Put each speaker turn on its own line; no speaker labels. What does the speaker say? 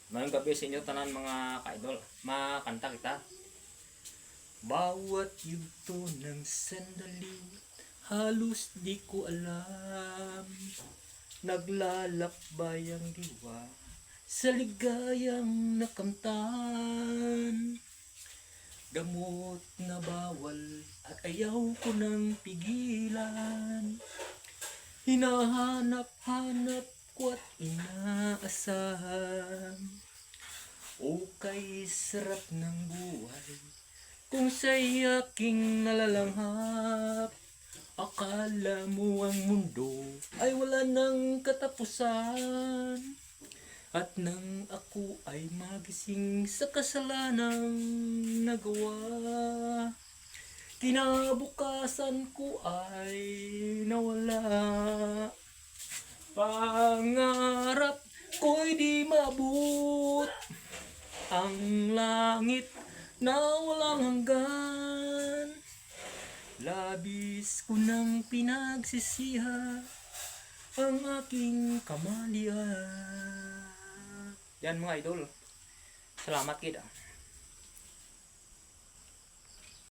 Mayong gabi sa inyo tanan mga ka-idol. Makanta kita. Bawat yugto ng sandali, halos di ko alam. Naglalakbay ang diwa sa ligayang nakamtan. Gamot na bawal at ayaw ko nang pigilan. Hinahanap-hanap ko at inaasahan. O kay sarap ng buhay kung sa'y aking nalalanghap. Akala mo ang mundo ay wala ng katapusan. At nang ako ay magising sa kasalanang nagawa, kinabukasan ko ay nawala. Pangarap ko'y di maabot, ang langit na walang hanggan. Labis ko nang pinagsisiha ang aking kamalian. Yan mga idol. Salamat kid.